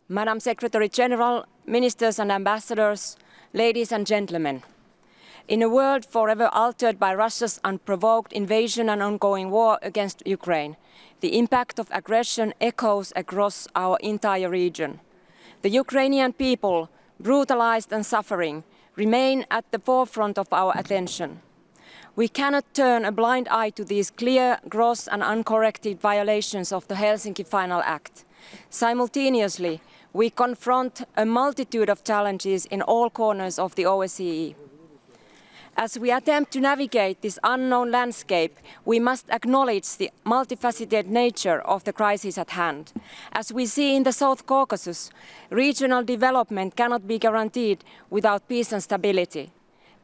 Madam Secretary General, Ministers and Ambassadors, ladies and gentlemen. In a world forever altered by Russia's unprovoked invasion and ongoing war against Ukraine, the impact of aggression echoes across our entire region. The Ukrainian people, brutalized and suffering, remain at the forefront of our attention. We cannot turn a blind eye to these clear, gross and uncorrected violations of the Helsinki Final Act. Simultaneously, we confront a multitude of challenges in all corners of the OSCE. As we attempt to navigate this unknown landscape, we must acknowledge the multifaceted nature of the crisis at hand. As we see in the South Caucasus, regional development cannot be guaranteed without peace and stability.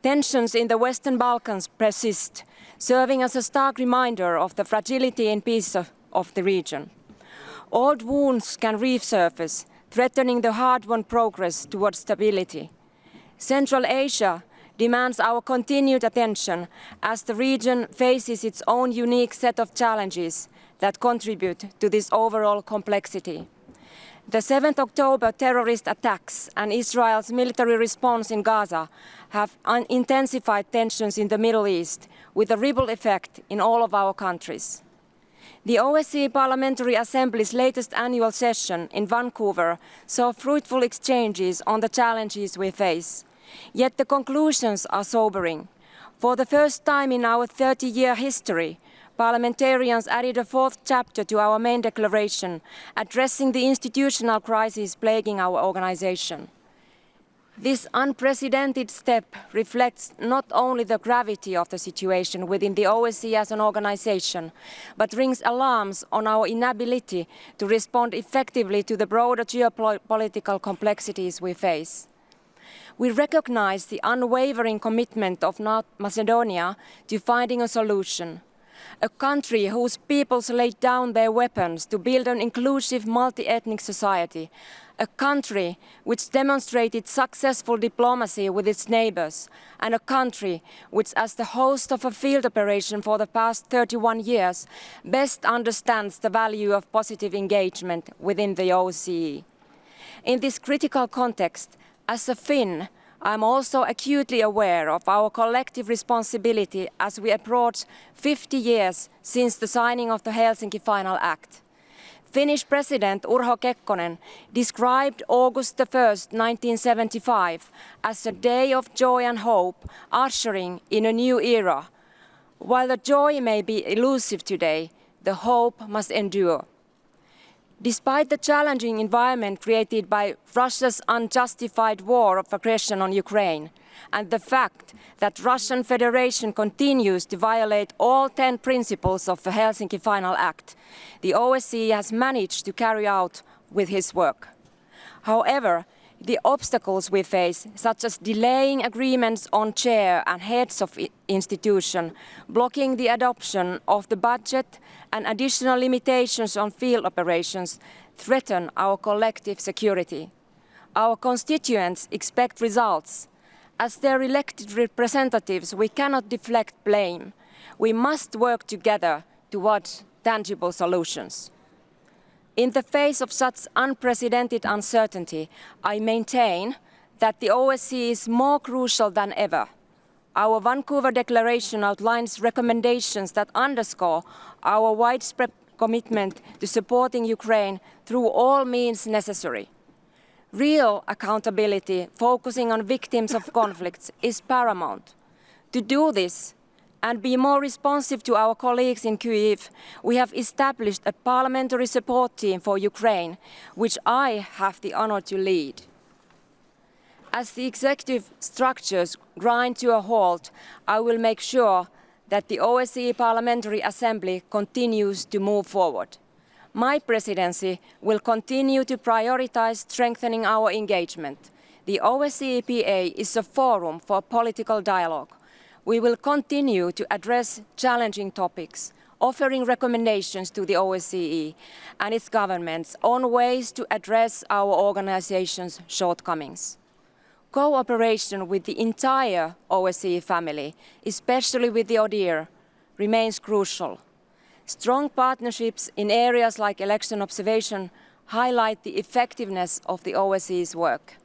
Tensions in the Western Balkans persist, serving as a stark reminder of the fragility and peace of the region. Old wounds can resurface, threatening the hard-won progress towards stability. Central Asia demands our continued attention as the region faces its own unique set of challenges that contribute to this overall complexity. The 7th October terrorist attacks and Israel's military response in Gaza have intensified tensions in the Middle East, with a ripple effect in all of our countries. The OSCE Parliamentary Assembly's latest annual session in Vancouver saw fruitful exchanges on the challenges we face. Yet the conclusions are sobering. For the first time in our 30-year history, parliamentarians added a 4th chapter to our main declaration, addressing the institutional crisis plaguing our organization. This unprecedented step reflects not only the gravity of the situation within the OSCE as an organization, but rings alarms on our inability to respond effectively to the broader geopolitical complexities we face. We recognize the unwavering commitment of North Macedonia to finding a solution. A country whose peoples laid down their weapons to build an inclusive multi-ethnic society. A country which demonstrated successful diplomacy with its neighbors. And a country which, as the host of a field operation for the past 31 years, best understands the value of positive engagement within the OSCE. In this critical context, as a Finn, I am also acutely aware of our collective responsibility as we approach 50 years since the signing of the Helsinki Final Act. Finnish President Urho Kekkonen described August 1, 1975 as a day of joy and hope, ushering in a new era. While the joy may be elusive today, the hope must endure. Despite the challenging environment created by Russia's unjustified war of aggression on Ukraine, and the fact that Russian Federation continues to violate all 10 principles of the Helsinki Final Act, the OSCE has managed to carry out with his work. However, the obstacles we face, such as delaying agreements on chair and heads of institution, blocking the adoption of the budget and additional limitations on field operations, threaten our collective security. Our constituents expect results. As their elected representatives, we cannot deflect blame. We must work together towards tangible solutions. In the face of such unprecedented uncertainty, I maintain that the OSCE is more crucial than ever. Our Vancouver Declaration outlines recommendations that underscore our widespread commitment to supporting Ukraine through all means necessary. Real accountability, focusing on victims of conflicts, is paramount. To do this, and be more responsive to our colleagues in Kyiv, we have established a parliamentary support team for Ukraine, which I have the honor to lead. As the executive structures grind to a halt, I will make sure that the OSCE Parliamentary Assembly continues to move forward. My presidency will continue to prioritize strengthening our engagement. The OSCE PA is a forum for political dialogue. We will continue to address challenging topics, offering recommendations to the OSCE and its governments on ways to address our organization's shortcomings. Cooperation with the entire OSCE family, especially with the ODIHR, remains crucial. Strong partnerships in areas like election observation highlight the effectiveness of the OSCE's work.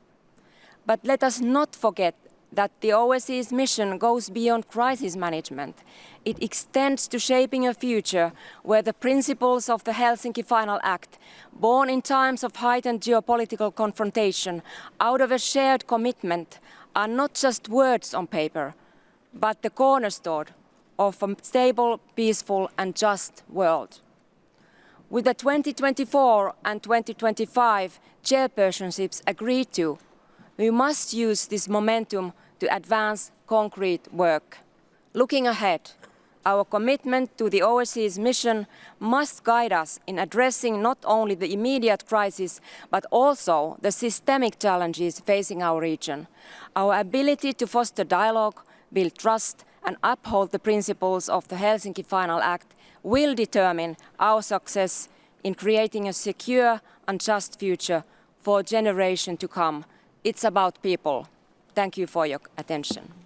But let us not forget that the OSCE's mission goes beyond crisis management. It extends to shaping a future where the principles of the Helsinki Final Act, born in times of heightened geopolitical confrontation out of a shared commitment, are not just words on paper, but the cornerstone of a stable, peaceful and just world. With the 2024 and 2025 chairpersonships agreed to, we must use this momentum to advance concrete work. Looking ahead, our commitment to the OSCE's mission must guide us in addressing not only the immediate crisis, but also the systemic challenges facing our region. Our ability to foster dialogue, build trust, and uphold the principles of the Helsinki Final Act will determine our success in creating a secure and just future for generations to come. It's about people. Thank you for your attention.